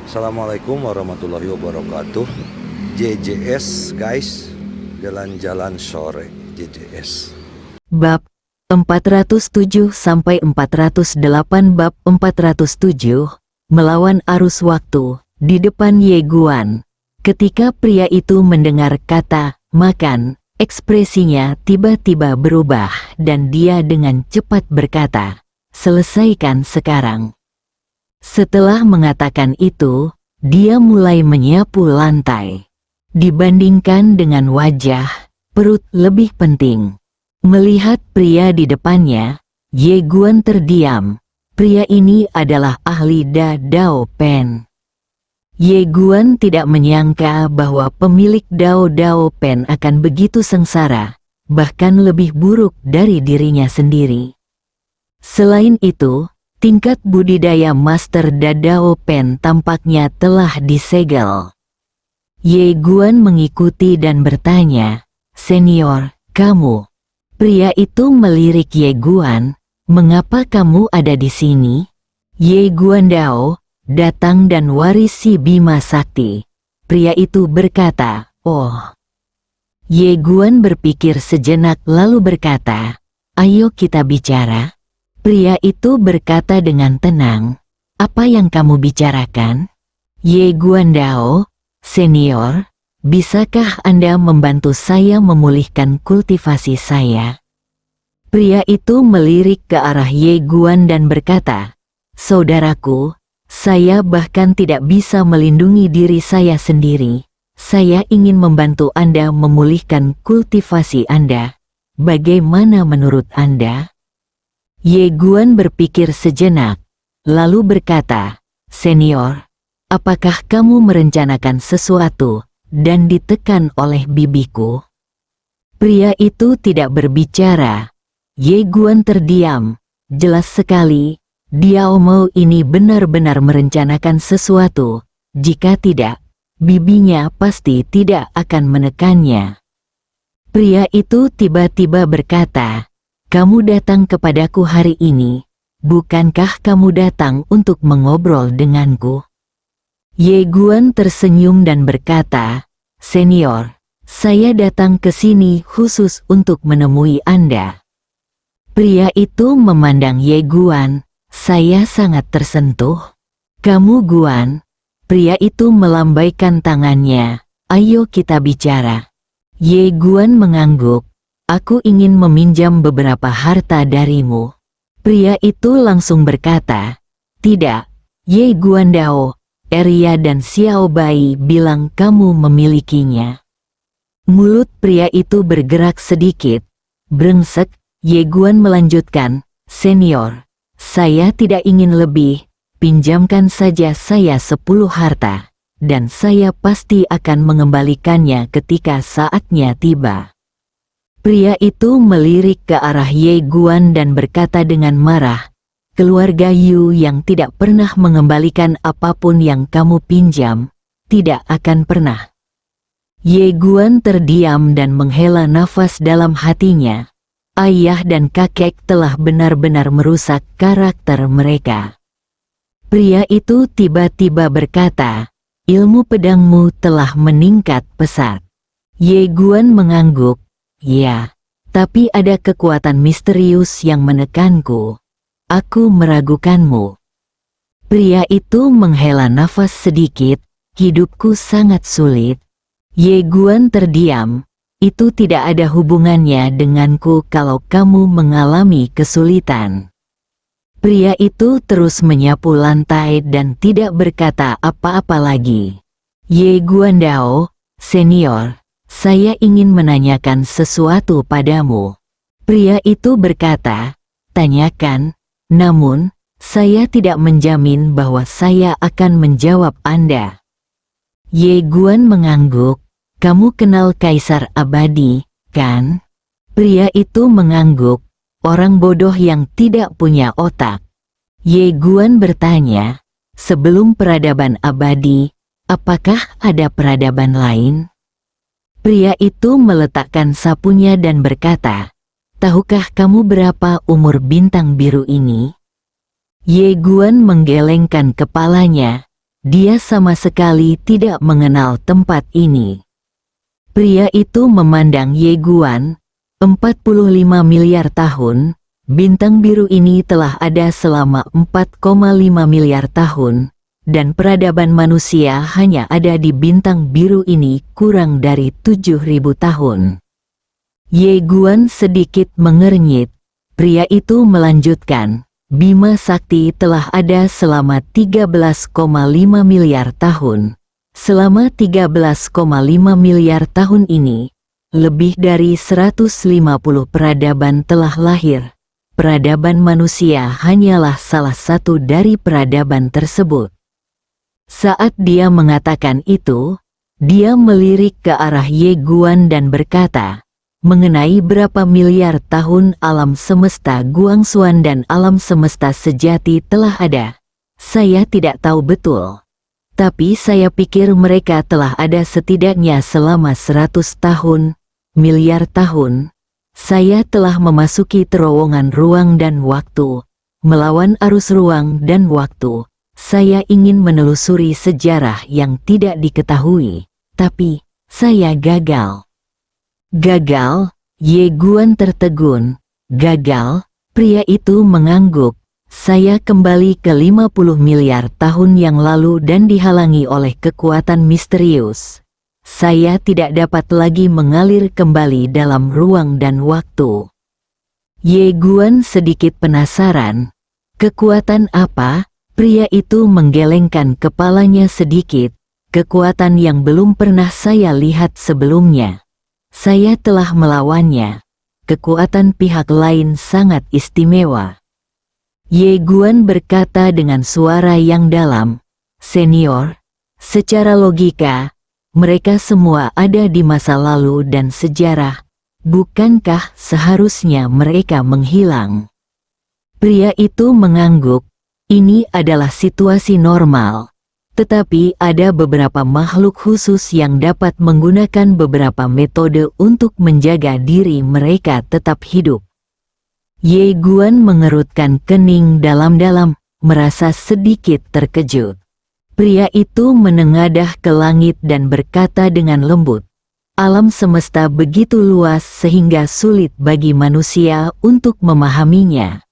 Assalamualaikum warahmatullahi wabarakatuh. JJS guys, jalan-jalan sore JJS. Bab 407 sampai 408. Bab 407 melawan arus waktu. Di depan Ye Guan, ketika pria itu mendengar kata makan, ekspresinya tiba-tiba berubah dan dia dengan cepat berkata, "Selesaikan sekarang." Setelah mengatakan itu, dia mulai menyapu lantai. Dibandingkan dengan wajah, perut lebih penting. Melihat pria di depannya, Ye Guan terdiam. Pria ini adalah ahli Dao Pen. Ye Guan tidak menyangka bahwa pemilik Dao Pen akan begitu sengsara, bahkan lebih buruk dari dirinya sendiri. Selain itu, tingkat budidaya Master Dao Pen tampaknya telah disegel. Ye Guan mengikuti dan bertanya, "Senior, kamu?" Pria itu melirik Ye Guan, "Mengapa kamu ada di sini?" Ye Guan Dao, datang dan warisi Bima Sakti. Pria itu berkata, "Oh." Ye Guan berpikir sejenak lalu berkata, "Ayo kita bicara." Pria itu berkata dengan tenang, "Apa yang kamu bicarakan?" Ye Guan Dao, "Senior, bisakah Anda membantu saya memulihkan kultivasi saya?" Pria itu melirik ke arah Ye Guan dan berkata, "Saudaraku, saya bahkan tidak bisa melindungi diri saya sendiri. Saya ingin membantu Anda memulihkan kultivasi Anda. Bagaimana menurut Anda?" Ye Guan berpikir sejenak, lalu berkata, "Senior, apakah kamu merencanakan sesuatu dan ditekan oleh bibiku?" Pria itu tidak berbicara. Ye Guan terdiam. Jelas sekali, dia mau ini benar-benar merencanakan sesuatu. Jika tidak, bibinya pasti tidak akan menekannya. Pria itu tiba-tiba berkata, "Kamu datang kepadaku hari ini, bukankah kamu datang untuk mengobrol denganku?" Ye Guan tersenyum dan berkata, "Senior, saya datang ke sini khusus untuk menemui Anda." Pria itu memandang Ye Guan, "Saya sangat tersentuh." "Kamu Guan?" Pria itu melambaikan tangannya, "Ayo kita bicara." Ye Guan mengangguk, "Aku ingin meminjam beberapa harta darimu." Pria itu langsung berkata, "Tidak, Ye Guan Dao, Eria dan Xiao Bai bilang kamu memilikinya." Mulut pria itu bergerak sedikit. Brengsek. Ye Guan melanjutkan, "Senior, saya tidak ingin lebih, pinjamkan saja saya 10 harta, dan saya pasti akan mengembalikannya ketika saatnya tiba." Pria itu melirik ke arah Ye Guan dan berkata dengan marah, "Keluarga Yu yang tidak pernah mengembalikan apapun yang kamu pinjam, tidak akan pernah." Ye Guan terdiam dan menghela nafas dalam hatinya. Ayah dan kakek telah benar-benar merusak karakter mereka. Pria itu tiba-tiba berkata, "Ilmu pedangmu telah meningkat pesat." Ye Guan mengangguk, "Ya, tapi ada kekuatan misterius yang menekanku. Aku meragukanmu." Pria itu menghela nafas sedikit, "Hidupku sangat sulit." Ye Guan terdiam, "Itu tidak ada hubungannya denganku kalau kamu mengalami kesulitan." Pria itu terus menyapu lantai dan tidak berkata apa-apa lagi. Ye Guan Dao, "Senior, saya ingin menanyakan sesuatu padamu." Pria itu berkata, "Tanyakan, namun, saya tidak menjamin bahwa saya akan menjawab Anda." Ye Guan mengangguk, "Kamu kenal Kaisar Abadi, kan?" Pria itu mengangguk, "Orang bodoh yang tidak punya otak." Ye Guan bertanya, "Sebelum peradaban abadi, apakah ada peradaban lain?" Pria itu meletakkan sapunya dan berkata, "Tahukah kamu berapa umur bintang biru ini?" Ye Guan menggelengkan kepalanya. dia sama sekali tidak mengenal tempat ini. Pria itu memandang Ye Guan, 45 miliar tahun, bintang biru ini telah ada selama 4,5 miliar tahun, dan peradaban manusia hanya ada di bintang biru ini kurang dari 7.000 tahun. Ye Guan sedikit mengernyit. Pria itu melanjutkan, Bima Sakti telah ada selama 13,5 miliar tahun. Selama 13,5 miliar tahun ini, lebih dari 150 peradaban telah lahir. Peradaban manusia hanyalah salah satu dari peradaban tersebut. Saat dia mengatakan itu, dia melirik ke arah Ye Guan dan berkata, mengenai berapa miliar tahun alam semesta Guangxuan dan alam semesta sejati telah ada, saya tidak tahu betul. Tapi saya pikir mereka telah ada setidaknya selama 100 tahun, miliar tahun. Saya telah memasuki terowongan ruang dan waktu, melawan arus ruang dan waktu. Saya ingin menelusuri sejarah yang tidak diketahui, tapi saya gagal. Gagal? Ye Guan tertegun. Gagal? Pria itu mengangguk. Saya kembali ke 50 miliar tahun yang lalu dan dihalangi oleh kekuatan misterius. Saya tidak dapat lagi mengalir kembali dalam ruang dan waktu. Ye Guan sedikit penasaran. Kekuatan apa? Pria itu menggelengkan kepalanya sedikit. Kekuatan yang belum pernah saya lihat sebelumnya. Saya telah melawannya. Kekuatan pihak lain sangat istimewa. Ye Guan berkata dengan suara yang dalam, Senior, secara logika, mereka semua ada di masa lalu dan sejarah. Bukankah seharusnya mereka menghilang? Pria itu mengangguk. Ini adalah situasi normal. Tetapi ada beberapa makhluk khusus yang dapat menggunakan beberapa metode untuk menjaga diri mereka tetap hidup. Ye Guan mengerutkan kening dalam-dalam, merasa sedikit terkejut. Pria itu menengadah ke langit dan berkata dengan lembut, alam semesta begitu luas sehingga sulit bagi manusia untuk memahaminya.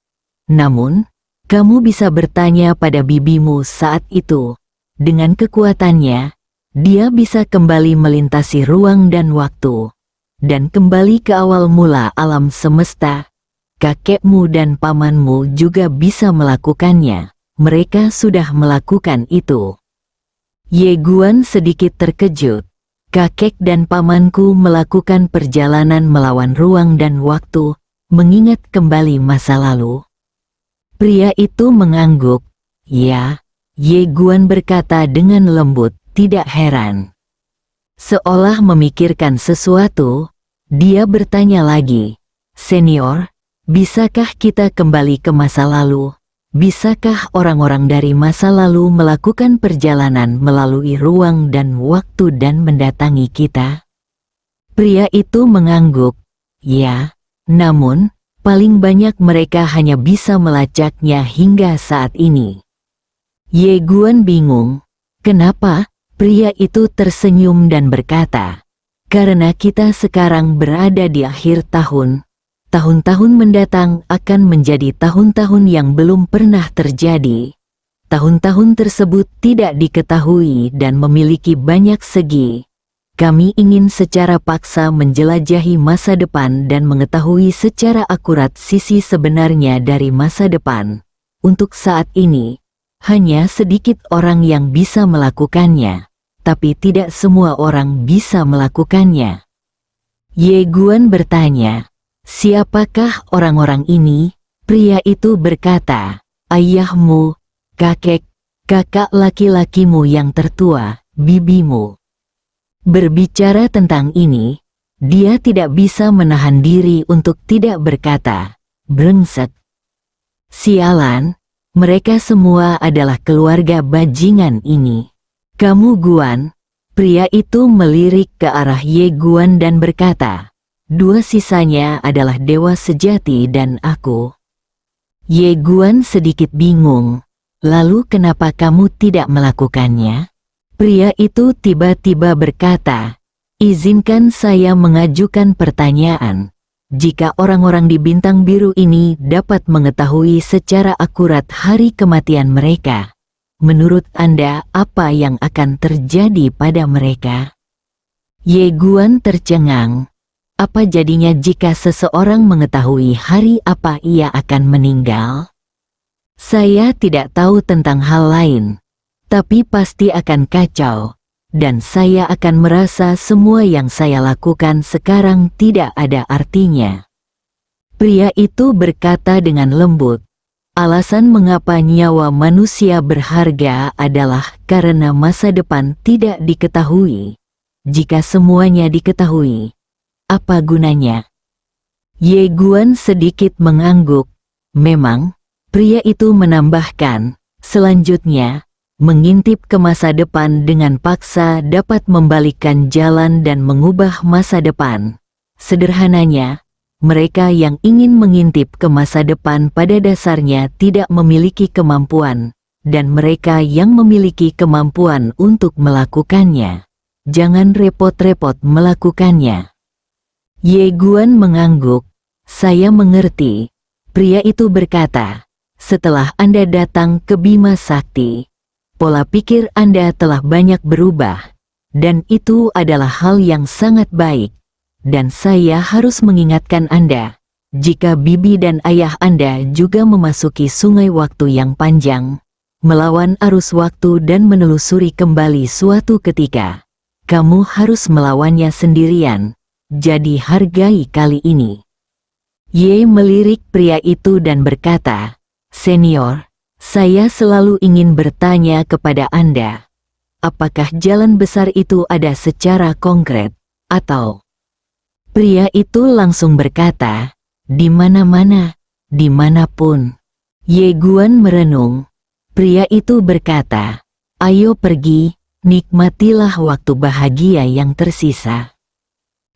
Namun, kamu bisa bertanya pada bibimu saat itu. Dengan kekuatannya, dia bisa kembali melintasi ruang dan waktu, dan kembali ke awal mula alam semesta. Kakekmu dan pamanmu juga bisa melakukannya. Mereka sudah melakukan itu. Ye Guan sedikit terkejut. Kakek dan pamanku melakukan perjalanan melawan ruang dan waktu, mengingat kembali masa lalu. Pria itu mengangguk. Ya, Ye Guan berkata dengan lembut, tidak heran. Seolah memikirkan sesuatu, dia bertanya lagi, Senior, bisakah kita kembali ke masa lalu? Bisakah orang-orang dari masa lalu melakukan perjalanan melalui ruang dan waktu dan mendatangi kita? Pria itu mengangguk. Ya, namun, paling banyak mereka hanya bisa melacaknya hingga saat ini. Ye Guan bingung. Kenapa? Pria itu tersenyum dan berkata, karena kita sekarang berada di akhir tahun. Tahun-tahun mendatang akan menjadi tahun-tahun yang belum pernah terjadi. Tahun-tahun tersebut tidak diketahui dan memiliki banyak segi. Kami ingin secara paksa menjelajahi masa depan dan mengetahui secara akurat sisi sebenarnya dari masa depan. Untuk saat ini, hanya sedikit orang yang bisa melakukannya, tapi tidak semua orang bisa melakukannya. Ye Guan bertanya, siapakah orang-orang ini? Pria itu berkata, ayahmu, kakek, kakak laki-lakimu yang tertua, bibimu. Berbicara tentang ini, dia tidak bisa menahan diri untuk tidak berkata, brengsek. Sialan, mereka semua adalah keluarga bajingan ini. Kamu Guan, pria itu melirik ke arah Ye Guan dan berkata, dua sisanya adalah dewa sejati dan aku. Ye Guan sedikit bingung. Lalu kenapa kamu tidak melakukannya? Pria itu tiba-tiba berkata, izinkan saya mengajukan pertanyaan. Jika orang-orang di bintang biru ini dapat mengetahui secara akurat hari kematian mereka, menurut Anda apa yang akan terjadi pada mereka? Ye Guan tercengang. Apa jadinya jika seseorang mengetahui hari apa ia akan meninggal? Saya tidak tahu tentang hal lain, tapi pasti akan kacau, dan saya akan merasa semua yang saya lakukan sekarang tidak ada artinya. Pria itu berkata dengan lembut, alasan mengapa nyawa manusia berharga adalah karena masa depan tidak diketahui. Jika semuanya diketahui, apa gunanya? Ye Guan sedikit mengangguk. Memang, pria itu menambahkan, selanjutnya, mengintip ke masa depan dengan paksa dapat membalikkan jalan dan mengubah masa depan. Sederhananya, mereka yang ingin mengintip ke masa depan pada dasarnya tidak memiliki kemampuan, dan mereka yang memiliki kemampuan untuk melakukannya, jangan repot-repot melakukannya. Ye Guan mengangguk. Saya mengerti. Pria itu berkata, setelah Anda datang ke Bima Sakti, pola pikir Anda telah banyak berubah, dan itu adalah hal yang sangat baik. Dan saya harus mengingatkan Anda, jika bibi dan ayah Anda juga memasuki sungai waktu yang panjang, melawan arus waktu dan menelusuri kembali suatu ketika, kamu harus melawannya sendirian, jadi hargai kali ini. Ye melirik pria itu dan berkata, Senior, saya selalu ingin bertanya kepada Anda, apakah jalan besar itu ada secara konkret, atau? Pria itu langsung berkata, di mana-mana, dimanapun. Ye Guan merenung. Pria itu berkata, ayo pergi, nikmatilah waktu bahagia yang tersisa.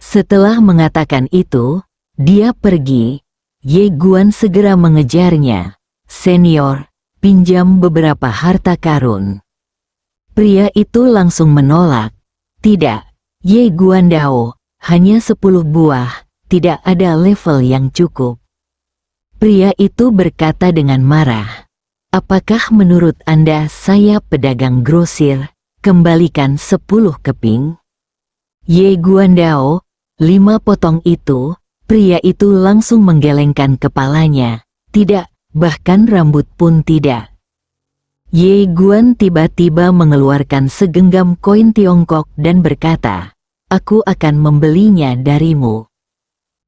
Setelah mengatakan itu, dia pergi. Ye Guan segera mengejarnya. Senior, pinjam beberapa harta karun. Pria itu langsung menolak. Tidak, Ye Guan Dao, hanya 10 buah, tidak ada level yang cukup. Pria itu berkata dengan marah. Apakah menurut Anda saya pedagang grosir, kembalikan 10 keping? Ye Guan Dao, 5 potong itu. Pria itu langsung menggelengkan kepalanya. Tidak, bahkan rambut pun tidak. Ye Guan tiba-tiba mengeluarkan segenggam koin Tiongkok dan berkata, aku akan membelinya darimu.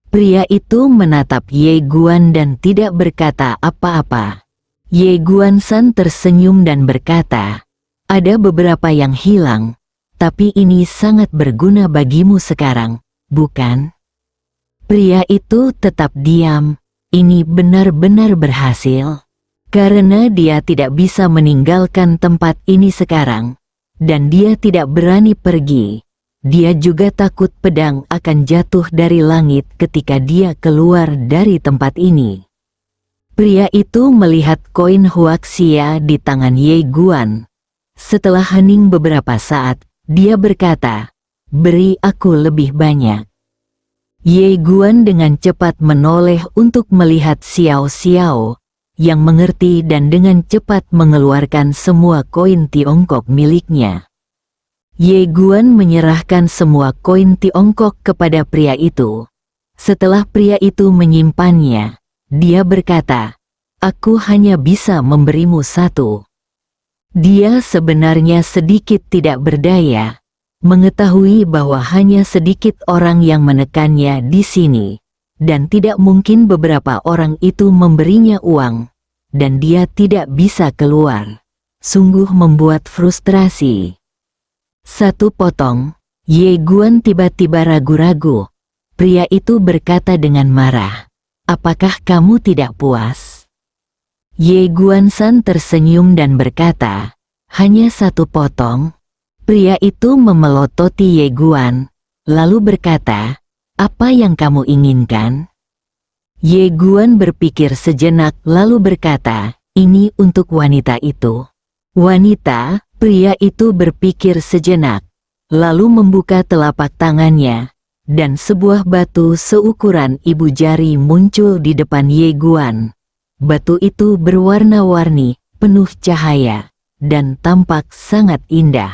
Pria itu menatap Ye Guan dan tidak berkata apa-apa. Ye Guan San tersenyum dan berkata, ada beberapa yang hilang, tapi ini sangat berguna bagimu sekarang, bukan? Pria itu tetap diam. Ini benar-benar berhasil. Karena dia tidak bisa meninggalkan tempat ini sekarang, dan dia tidak berani pergi. Dia juga takut pedang akan jatuh dari langit ketika dia keluar dari tempat ini. Pria itu melihat koin huaxia di tangan Ye Guan. Setelah hening beberapa saat, dia berkata, beri aku lebih banyak. Ye Guan dengan cepat menoleh untuk melihat Xiao Xiao, yang mengerti dan dengan cepat mengeluarkan semua koin Tiongkok miliknya. Ye Guan menyerahkan semua koin Tiongkok kepada pria itu. Setelah pria itu menyimpannya, dia berkata, aku hanya bisa memberimu 1. Dia sebenarnya sedikit tidak berdaya, mengetahui bahwa hanya sedikit orang yang menekannya di sini, dan tidak mungkin beberapa orang itu memberinya uang, dan dia tidak bisa keluar. Sungguh membuat frustrasi. 1 potong. Ye Guan tiba-tiba ragu-ragu. Pria itu berkata dengan marah, apakah kamu tidak puas? Ye Guan San tersenyum dan berkata, hanya 1 potong. Pria itu memelototi Ye Guan, lalu berkata, apa yang kamu inginkan? Ye Guan berpikir sejenak lalu berkata, ini untuk wanita itu. Wanita, pria itu berpikir sejenak, lalu membuka telapak tangannya, dan sebuah batu seukuran ibu jari muncul di depan Ye Guan. Batu itu berwarna-warni, penuh cahaya, dan tampak sangat indah.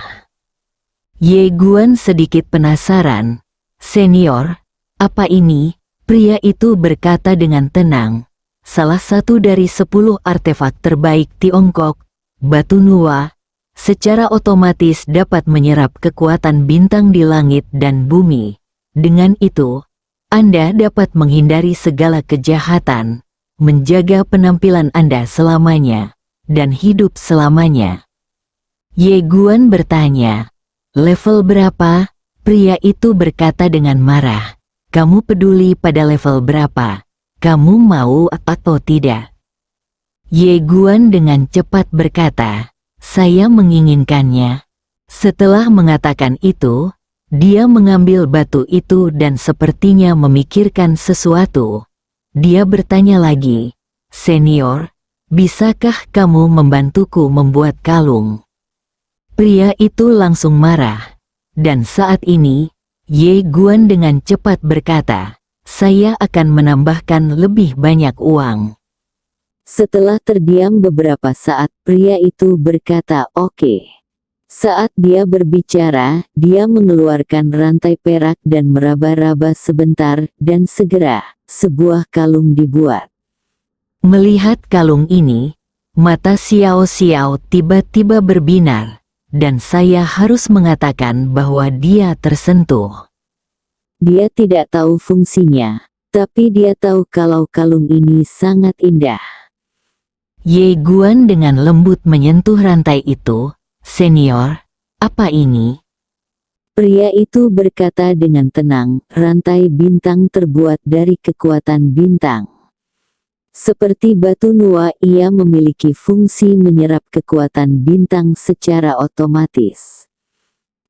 Ye Guan sedikit penasaran. "Senior, apa ini?" Pria itu berkata dengan tenang. "Salah satu dari 10 artefak terbaik Tiongkok, batu Nuwa, secara otomatis dapat menyerap kekuatan bintang di langit dan bumi. Dengan itu, Anda dapat menghindari segala kejahatan, menjaga penampilan Anda selamanya, dan hidup selamanya." Ye Guan bertanya, "Level berapa?" Pria itu berkata dengan marah, "Kamu peduli pada level berapa? Kamu mau atau tidak?" Ye Guan dengan cepat berkata, "Saya menginginkannya." Setelah mengatakan itu, dia mengambil batu itu dan sepertinya memikirkan sesuatu. Dia bertanya lagi, "Senior, bisakah kamu membantuku membuat kalung?" Pria itu langsung marah. Dan saat ini, Ye Guan dengan cepat berkata, "Saya akan menambahkan lebih banyak uang." Setelah terdiam beberapa saat, pria itu berkata, "Oke." Saat dia berbicara, dia mengeluarkan rantai perak dan meraba-raba sebentar, dan segera, sebuah kalung dibuat. Melihat kalung ini, mata Xiao Xiao tiba-tiba berbinar. Dan saya harus mengatakan bahwa dia tersentuh. Dia tidak tahu fungsinya, tapi dia tahu kalau kalung ini sangat indah. Ye Guan dengan lembut menyentuh rantai itu. "Senior, apa ini?" Pria itu berkata dengan tenang, "Rantai bintang terbuat dari kekuatan bintang. Seperti batu Nuwa, ia memiliki fungsi menyerap kekuatan bintang secara otomatis.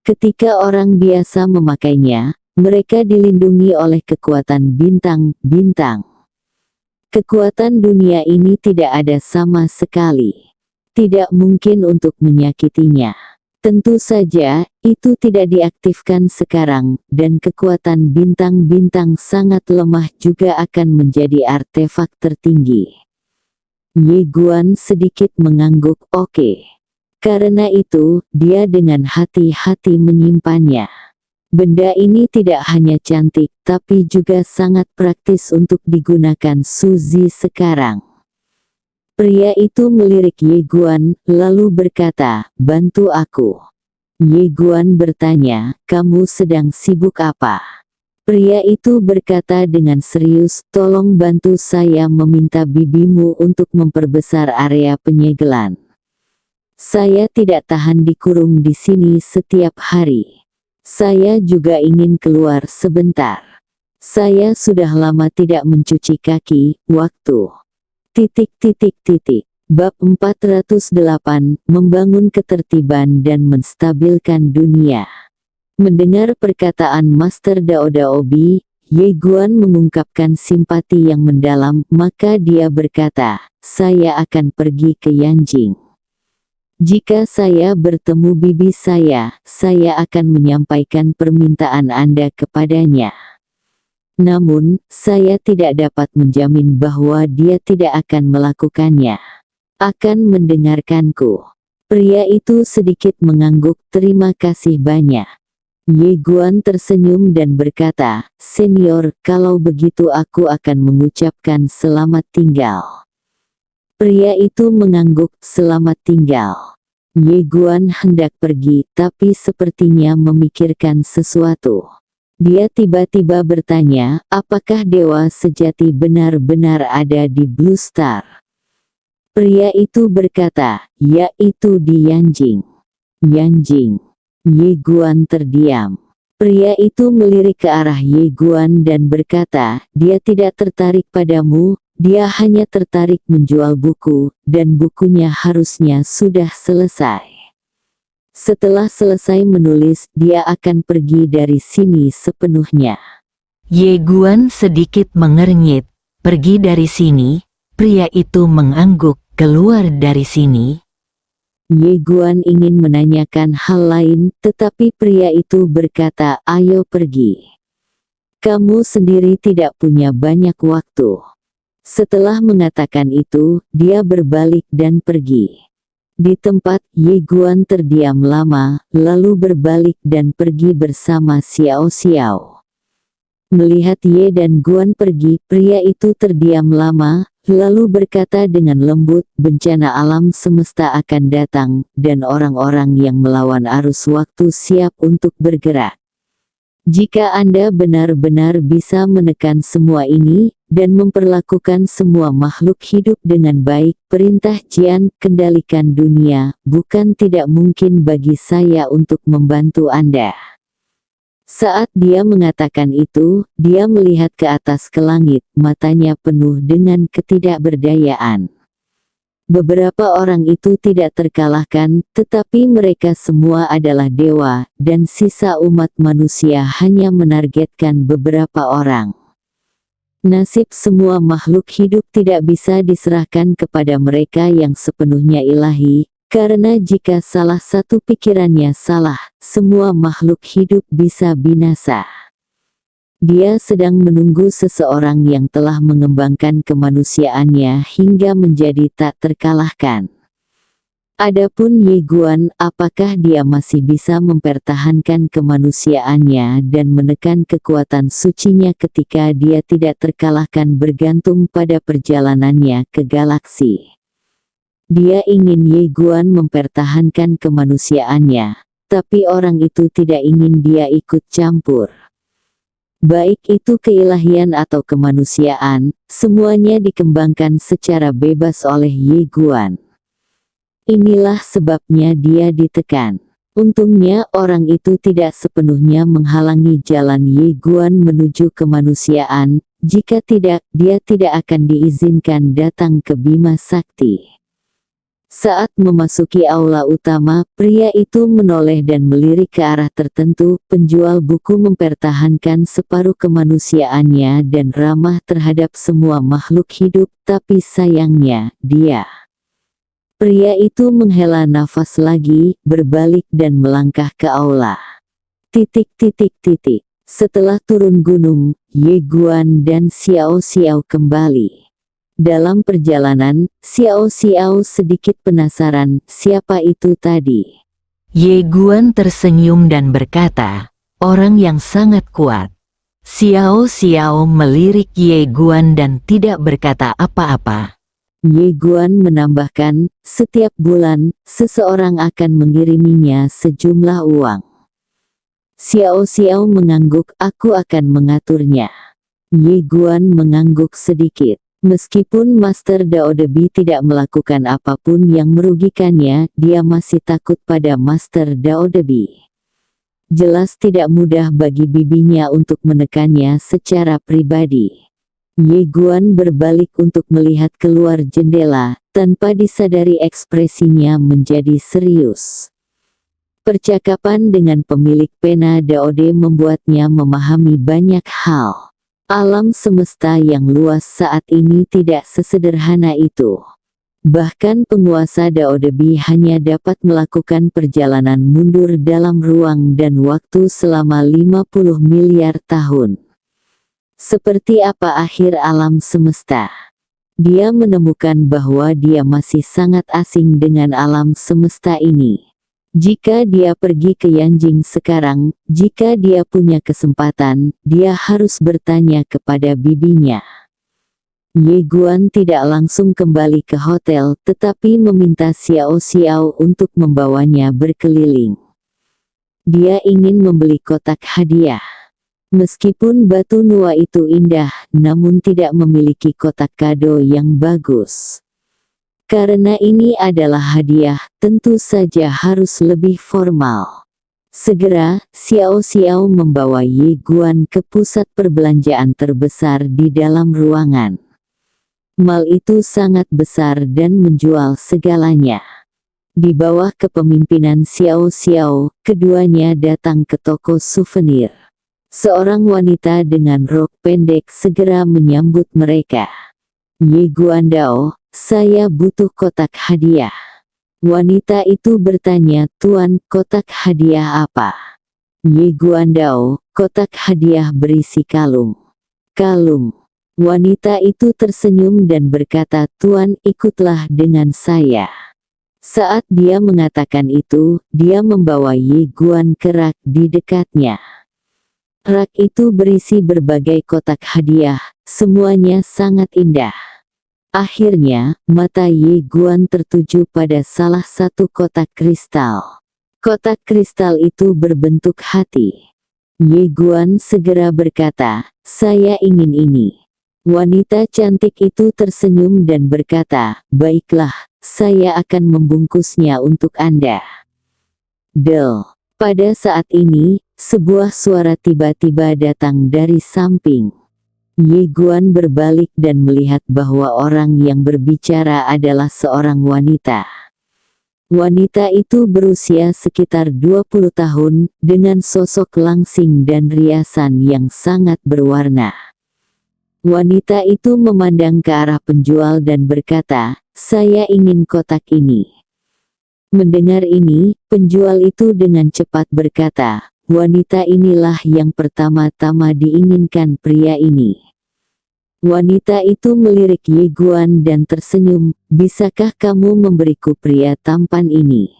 Ketika orang biasa memakainya, mereka dilindungi oleh kekuatan bintang-bintang. Kekuatan dunia ini tidak ada sama sekali. Tidak mungkin untuk menyakitinya. Tentu saja, itu tidak diaktifkan sekarang, dan kekuatan bintang-bintang sangat lemah juga akan menjadi artefak tertinggi." Ye Guan sedikit mengangguk, "Oke." Karena itu, dia dengan hati-hati menyimpannya. Benda ini tidak hanya cantik, tapi juga sangat praktis untuk digunakan Suzy sekarang. Pria itu melirik Ye Guan, lalu berkata, "Bantu aku." Ye Guan bertanya, "Kamu sedang sibuk apa?" Pria itu berkata dengan serius, "Tolong bantu saya meminta bibimu untuk memperbesar area penyegelan. Saya tidak tahan dikurung di sini setiap hari. Saya juga ingin keluar sebentar. Saya sudah lama tidak mencuci kaki, waktu. Bab 408, Membangun Ketertiban dan Menstabilkan Dunia. Mendengar perkataan Master Dao Daobi, Ye Guan mengungkapkan simpati yang mendalam, maka dia berkata, "Saya akan pergi ke Yanjing. Jika saya bertemu bibi saya akan menyampaikan permintaan Anda kepadanya. Namun, saya tidak dapat menjamin bahwa dia tidak akan melakukannya. Akan mendengarkanku." Pria itu sedikit mengangguk, "Terima kasih banyak." Ye Guan tersenyum dan berkata, "Senior, kalau begitu aku akan mengucapkan selamat tinggal." Pria itu mengangguk, "Selamat tinggal." Ye Guan hendak pergi, tapi sepertinya memikirkan sesuatu. Dia tiba-tiba bertanya, "Apakah dewa sejati benar-benar ada di Blue Star?" Pria itu berkata, "Yaitu di Yanjing." "Yanjing." Ye Guan terdiam. Pria itu melirik ke arah Ye Guan dan berkata, "Dia tidak tertarik padamu, dia hanya tertarik menjual buku, dan bukunya harusnya sudah selesai. Setelah selesai menulis, dia akan pergi dari sini sepenuhnya." Ye Guan sedikit mengernyit. "Pergi dari sini?" Pria itu mengangguk, keluar dari sini. Ye Guan ingin menanyakan hal lain, tetapi pria itu berkata, ayo pergi. Kamu sendiri tidak punya banyak waktu. Setelah mengatakan itu, dia berbalik dan pergi. Di tempat, Ye Guan terdiam lama, lalu berbalik dan pergi bersama Xiao Xiao. Melihat Ye dan Guan pergi, pria itu terdiam lama, lalu berkata dengan lembut, bencana alam semesta akan datang, dan orang-orang yang melawan arus waktu siap untuk bergerak. Jika Anda benar-benar bisa menekan semua ini, dan memperlakukan semua makhluk hidup dengan baik, perintah Jian, kendalikan dunia, bukan tidak mungkin bagi saya untuk membantu Anda. Saat dia mengatakan itu, dia melihat ke atas ke langit, matanya penuh dengan ketidakberdayaan. Beberapa orang itu tidak terkalahkan, tetapi mereka semua adalah dewa, dan sisa umat manusia hanya menargetkan beberapa orang. Nasib semua makhluk hidup tidak bisa diserahkan kepada mereka yang sepenuhnya ilahi, karena jika salah satu pikirannya salah, semua makhluk hidup bisa binasa. Dia sedang menunggu seseorang yang telah mengembangkan kemanusiaannya hingga menjadi tak terkalahkan. Adapun Ye Guan, apakah dia masih bisa mempertahankan kemanusiaannya dan menekan kekuatan sucinya ketika dia tidak terkalahkan bergantung pada perjalanannya ke galaksi. Dia ingin Ye Guan mempertahankan kemanusiaannya, tapi orang itu tidak ingin dia ikut campur. Baik itu keilahian atau kemanusiaan, semuanya dikembangkan secara bebas oleh Ye Guan. Inilah sebabnya dia ditekan. Untungnya orang itu tidak sepenuhnya menghalangi jalan Ye Guan menuju kemanusiaan, jika tidak, dia tidak akan diizinkan datang ke Bima Sakti. Saat memasuki aula utama, pria itu menoleh dan melirik ke arah tertentu. Penjual buku mempertahankan separuh kemanusiaannya dan ramah terhadap semua makhluk hidup, tapi sayangnya, Pria itu menghela nafas lagi, berbalik dan melangkah ke aula. Setelah turun gunung, Ye Guan dan Xiao Xiao kembali. Dalam perjalanan, Xiao Xiao sedikit penasaran, siapa itu tadi? Ye Guan tersenyum dan berkata, orang yang sangat kuat. Xiao Xiao melirik Ye Guan dan tidak berkata apa-apa. Ye Guan menambahkan, setiap bulan, seseorang akan mengiriminya sejumlah uang. Xiao Xiao mengangguk, aku akan mengaturnya. Ye Guan mengangguk sedikit. Meskipun Master Dao De Bi tidak melakukan apapun yang merugikannya, dia masih takut pada Master Dao De Bi. Jelas tidak mudah bagi bibinya untuk menekannya secara pribadi. Ye Guan berbalik untuk melihat keluar jendela, tanpa disadari ekspresinya menjadi serius. Percakapan dengan pemilik pena Dao De membuatnya memahami banyak hal. Alam semesta yang luas saat ini tidak sesederhana itu. Bahkan penguasa Dao De Bi hanya dapat melakukan perjalanan mundur dalam ruang dan waktu selama 50 miliar tahun. Seperti apa akhir alam semesta? Dia menemukan bahwa dia masih sangat asing dengan alam semesta ini. Jika dia pergi ke Yanjing sekarang, jika dia punya kesempatan, dia harus bertanya kepada bibinya. Ye Guan tidak langsung kembali ke hotel, tetapi meminta Xiao Xiao untuk membawanya berkeliling. Dia ingin membeli kotak hadiah. Meskipun batu Nua itu indah, namun tidak memiliki kotak kado yang bagus. Karena ini adalah hadiah, tentu saja harus lebih formal. Segera, Xiao Xiao membawa Ye Guan ke pusat perbelanjaan terbesar di dalam ruangan. Mal itu sangat besar dan menjual segalanya. Di bawah kepemimpinan Xiao Xiao, keduanya datang ke toko souvenir. Seorang wanita dengan rok pendek segera menyambut mereka. Ye Guandao, saya butuh kotak hadiah. Wanita itu bertanya, Tuan, kotak hadiah apa? Ye Guandao, kotak hadiah berisi kalung. Kalung. Wanita itu tersenyum dan berkata, Tuan, ikutlah dengan saya. Saat dia mengatakan itu, dia membawa Ye Guan ke rak di dekatnya. Rak itu berisi berbagai kotak hadiah, semuanya sangat indah. Akhirnya, mata Ye Guan tertuju pada salah satu kotak kristal. Kotak kristal itu berbentuk hati. Ye Guan segera berkata, saya ingin ini. Wanita cantik itu tersenyum dan berkata, baiklah, saya akan membungkusnya untuk Anda. Del. Pada saat ini, sebuah suara tiba-tiba datang dari samping. Ye Guan berbalik dan melihat bahwa orang yang berbicara adalah seorang wanita. Wanita itu berusia sekitar 20 tahun, dengan sosok langsing dan riasan yang sangat berwarna. Wanita itu memandang ke arah penjual dan berkata, saya ingin kotak ini. Mendengar ini, penjual itu dengan cepat berkata, wanita inilah yang pertama-tama diinginkan pria ini. Wanita itu melirik Ye Guan dan tersenyum, bisakah kamu memberiku pria tampan ini?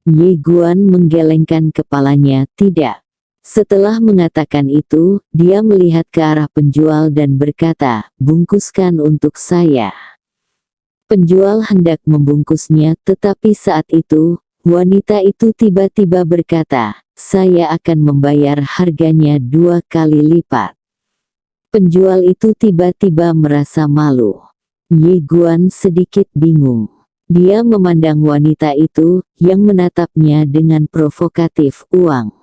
Ye Guan menggelengkan kepalanya, tidak. Setelah mengatakan itu, dia melihat ke arah penjual dan berkata, bungkuskan untuk saya. Penjual hendak membungkusnya, tetapi saat itu, wanita itu tiba-tiba berkata, saya akan membayar harganya 2 kali lipat. Penjual itu tiba-tiba merasa malu. Ye Guan sedikit bingung. Dia memandang wanita itu, yang menatapnya dengan provokatif, uang.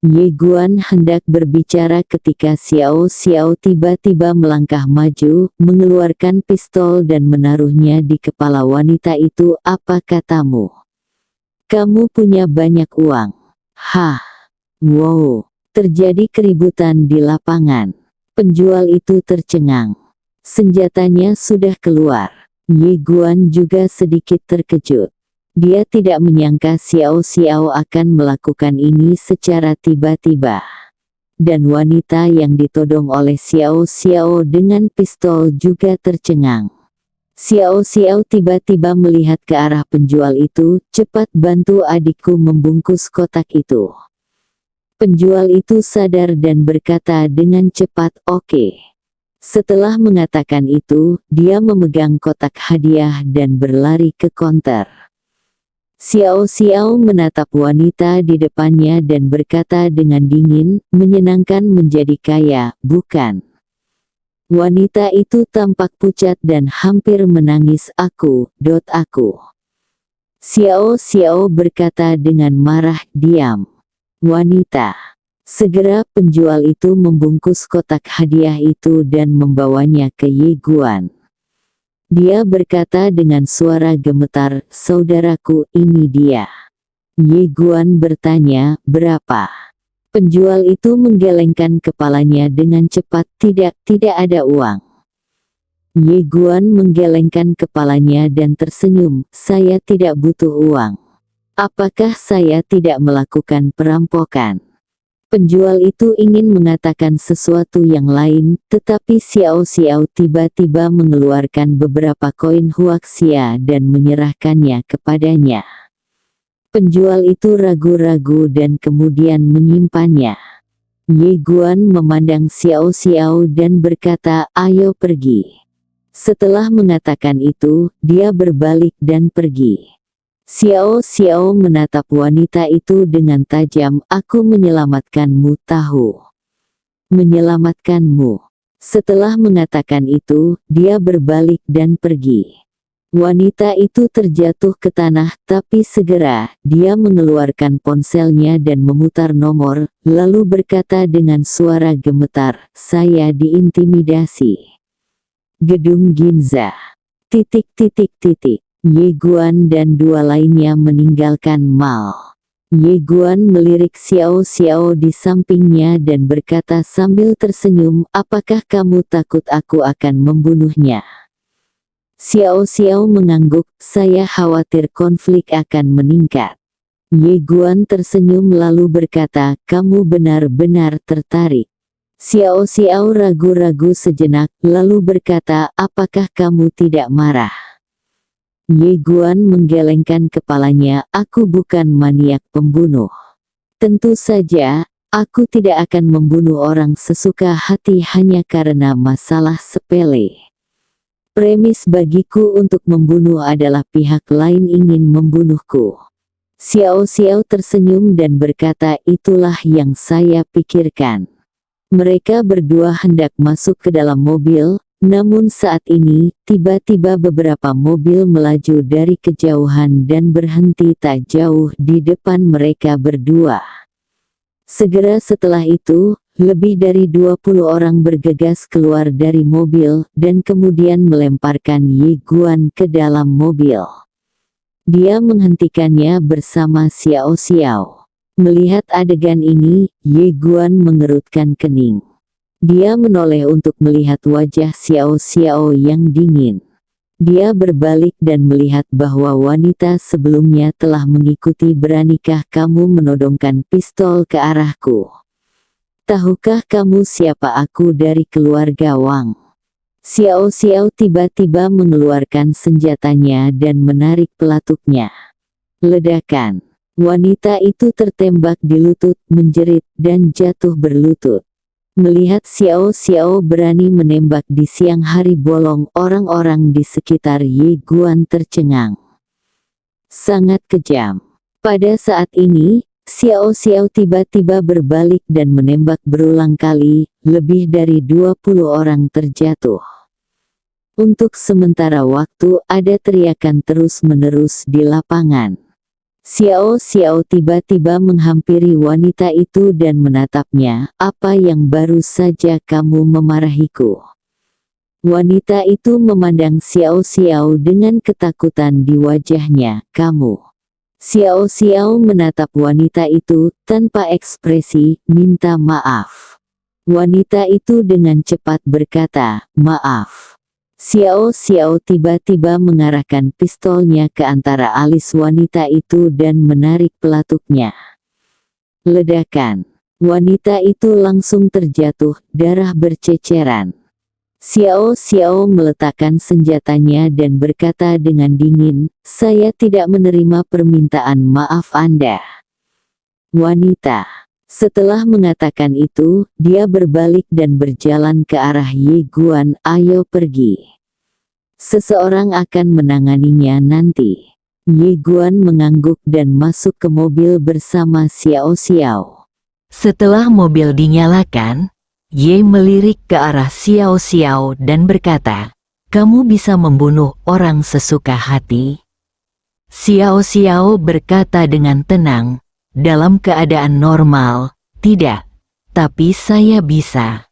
Ye Guan hendak berbicara ketika Xiao Xiao tiba-tiba melangkah maju, mengeluarkan pistol dan menaruhnya di kepala wanita itu. Apa katamu? Kamu punya banyak uang. Hah? Wow. Terjadi keributan di lapangan. Penjual itu tercengang. Senjatanya sudah keluar. Ye Guan juga sedikit terkejut. Dia tidak menyangka Xiao Xiao akan melakukan ini secara tiba-tiba. Dan wanita yang ditodong oleh Xiao Xiao dengan pistol juga tercengang. Xiao Xiao tiba-tiba melihat ke arah penjual itu, cepat bantu adikku membungkus kotak itu. Penjual itu sadar dan berkata dengan cepat, oke. Setelah mengatakan itu, dia memegang kotak hadiah dan berlari ke konter. Xiao Xiao menatap wanita di depannya dan berkata dengan dingin, menyenangkan menjadi kaya, bukan? Wanita itu tampak pucat dan hampir menangis. Aku. Xiao Xiao berkata dengan marah, diam. Wanita. Segera penjual itu membungkus kotak hadiah itu dan membawanya ke Ye Guan. Dia berkata dengan suara gemetar, saudaraku, ini dia. Ye Guan bertanya, berapa? Penjual itu menggelengkan kepalanya dengan cepat, tidak ada uang. Ye Guan menggelengkan kepalanya dan tersenyum, saya tidak butuh uang. Apakah saya tidak melakukan perampokan? Penjual itu ingin mengatakan sesuatu yang lain, tetapi Xiao Xiao tiba-tiba mengeluarkan beberapa koin huaxia dan menyerahkannya kepadanya. Penjual itu ragu-ragu dan kemudian menyimpannya. Ye Guan memandang Xiao Xiao dan berkata, ayo pergi. Setelah mengatakan itu, dia berbalik dan pergi. Xiao Xiao menatap wanita itu dengan tajam, aku menyelamatkanmu tahu. Menyelamatkanmu. Setelah mengatakan itu, dia berbalik dan pergi. Wanita itu terjatuh ke tanah, tapi segera, dia mengeluarkan ponselnya dan memutar nomor, lalu berkata dengan suara gemetar, saya diintimidasi. Gedung Ginza. Ye Guan dan dua lainnya meninggalkan mall. Ye Guan melirik Xiao Xiao di sampingnya dan berkata sambil tersenyum, apakah kamu takut aku akan membunuhnya? Xiao Xiao mengangguk, saya khawatir konflik akan meningkat. Ye Guan tersenyum lalu berkata, kamu benar-benar tertarik. Xiao Xiao ragu-ragu sejenak, lalu berkata, apakah kamu tidak marah? Ye Guan menggelengkan kepalanya, aku bukan maniak pembunuh. Tentu saja, aku tidak akan membunuh orang sesuka hati hanya karena masalah sepele. Premis bagiku untuk membunuh adalah pihak lain ingin membunuhku. Xiao Xiao tersenyum dan berkata, itulah yang saya pikirkan. Mereka berdua hendak masuk ke dalam mobil, namun saat ini, tiba-tiba beberapa mobil melaju dari kejauhan dan berhenti tak jauh di depan mereka berdua. Segera setelah itu, lebih dari 20 orang bergegas keluar dari mobil dan kemudian melemparkan Ye Guan ke dalam mobil. Dia menghentikannya bersama Xiao Xiao. Melihat adegan ini, Ye Guan mengerutkan kening. Dia menoleh untuk melihat wajah Xiao Xiao yang dingin. Dia berbalik dan melihat bahwa wanita sebelumnya telah mengikuti. Beranikah kamu menodongkan pistol ke arahku? Tahukah kamu siapa aku dari keluarga Wang? Xiao Xiao tiba-tiba mengeluarkan senjatanya dan menarik pelatuknya. Ledakan. Wanita itu tertembak di lutut, menjerit, dan jatuh berlutut. Melihat Xiao Xiao berani menembak di siang hari bolong, orang-orang di sekitar Ye Guan tercengang. Sangat kejam. Pada saat ini, Xiao Xiao tiba-tiba berbalik dan menembak berulang kali, lebih dari 20 orang terjatuh. Untuk sementara waktu ada teriakan terus-menerus di lapangan. Xiao Xiao tiba-tiba menghampiri wanita itu dan menatapnya, apa yang baru saja kamu memarahiku? Wanita itu memandang Xiao Xiao dengan ketakutan di wajahnya, kamu. Xiao Xiao menatap wanita itu, tanpa ekspresi, minta maaf. Wanita itu dengan cepat berkata, maaf. Xiao Xiao tiba-tiba mengarahkan pistolnya ke antara alis wanita itu dan menarik pelatuknya. Ledakan. Wanita itu langsung terjatuh, darah berceceran. Xiao Xiao meletakkan senjatanya dan berkata dengan dingin, saya tidak menerima permintaan maaf Anda. Wanita. Setelah mengatakan itu, dia berbalik dan berjalan ke arah Ye Guan, ayo pergi. Seseorang akan menanganinya nanti. Ye Guan mengangguk dan masuk ke mobil bersama Xiao Xiao. Setelah mobil dinyalakan, Ye melirik ke arah Xiao Xiao dan berkata, kamu bisa membunuh orang sesuka hati? Xiao Xiao berkata dengan tenang, dalam keadaan normal, tidak, tapi saya bisa.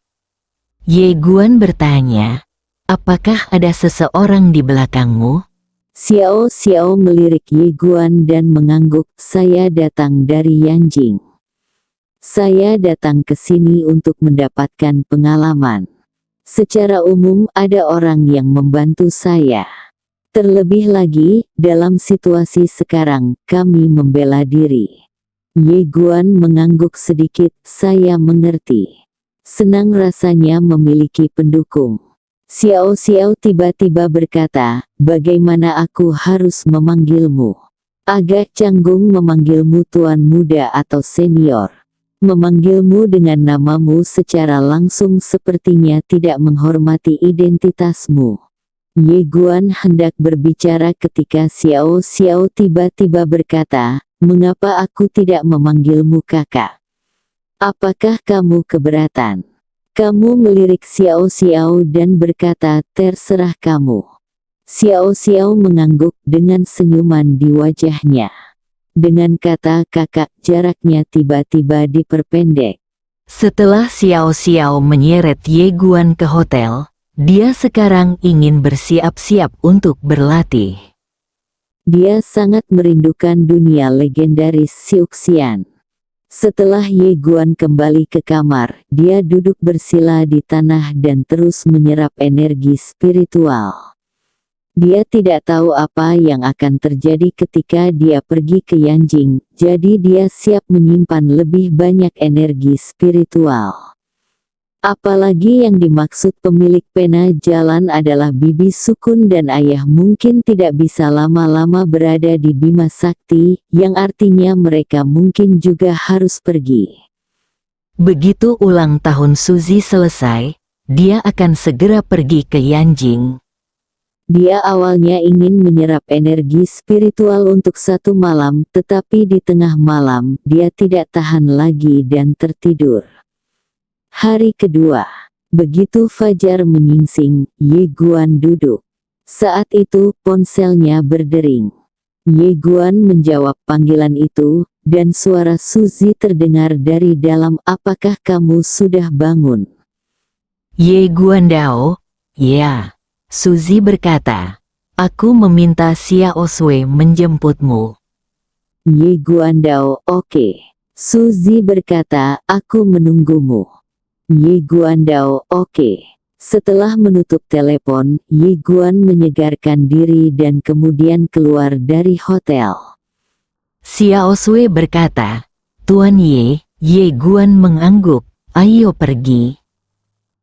Ye Guan bertanya, apakah ada seseorang di belakangmu? Xiao Xiao melirik Ye Guan dan mengangguk, saya datang dari Yanjing. Saya datang ke sini untuk mendapatkan pengalaman. Secara umum ada orang yang membantu saya. Terlebih lagi, dalam situasi sekarang, kami membela diri. Ye Guan mengangguk sedikit, saya mengerti. Senang rasanya memiliki pendukung. Xiao Xiao tiba-tiba berkata, bagaimana aku harus memanggilmu? Agak canggung memanggilmu tuan muda atau senior. Memanggilmu dengan namamu secara langsung sepertinya tidak menghormati identitasmu. Ye Guan hendak berbicara ketika Xiao Xiao tiba-tiba berkata, mengapa aku tidak memanggilmu kakak? Apakah kamu keberatan? Kamu melirik Xiao Xiao dan berkata, terserah kamu. Xiao Xiao mengangguk dengan senyuman di wajahnya. Dengan kata kakak, jaraknya tiba-tiba diperpendek. Setelah Xiao Xiao menyeret Ye Guan ke hotel, dia sekarang ingin bersiap-siap untuk berlatih. Dia sangat merindukan dunia legendaris Xiuxian. Setelah Ye Guan kembali ke kamar, dia duduk bersila di tanah dan terus menyerap energi spiritual. Dia tidak tahu apa yang akan terjadi ketika dia pergi ke Yanjing, jadi dia siap menyimpan lebih banyak energi spiritual. Apalagi yang dimaksud pemilik pena jalan adalah Bibi Sukun dan ayah mungkin tidak bisa lama-lama berada di Bima Sakti, yang artinya mereka mungkin juga harus pergi. Begitu ulang tahun Suzy selesai, dia akan segera pergi ke Yanjing. Dia awalnya ingin menyerap energi spiritual untuk 1 malam, tetapi di tengah malam, dia tidak tahan lagi dan tertidur. Hari kedua, begitu fajar menyingsing, Ye Guan duduk. Saat itu, ponselnya berdering. Ye Guan menjawab panggilan itu, dan suara Suzy terdengar dari dalam. "Apakah kamu sudah bangun?" Ye Guandao, ya. Suzy berkata, "Aku meminta Xiao Sui menjemputmu." Ye Guandao, "Oke." Suzy berkata, "Aku menunggumu." Ye Guandao, "Oke." Setelah menutup telepon, Ye Guan menyegarkan diri dan kemudian keluar dari hotel. Xiao Sui berkata, "Tuan Ye." Ye Guan mengangguk, "Ayo pergi."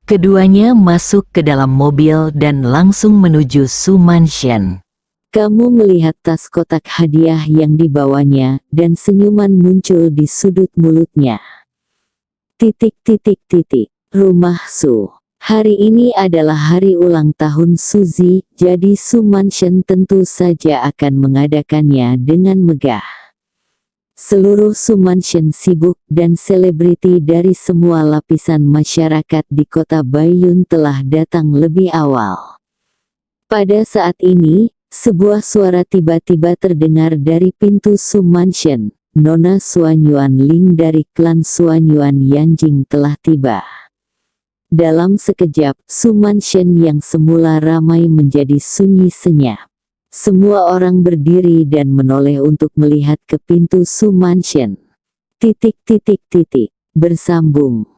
Keduanya masuk ke dalam mobil dan langsung menuju Su Mansion. Kamu melihat tas kotak hadiah yang dibawanya, dan senyuman muncul di sudut mulutnya. Rumah Su. Hari ini adalah hari ulang tahun Suzy, jadi Su Mansion tentu saja akan mengadakannya dengan megah. Seluruh Su Mansion sibuk dan selebriti dari semua lapisan masyarakat di kota Baiyun telah datang lebih awal. Pada saat ini, sebuah suara tiba-tiba terdengar dari pintu Su Mansion. Nona Suanyuan Ling dari klan Suanyuan Yanjing telah tiba. Dalam sekejap, Su Mansion yang semula ramai menjadi sunyi senyap. Semua orang berdiri dan menoleh untuk melihat ke pintu Su Mansion. Bersambung.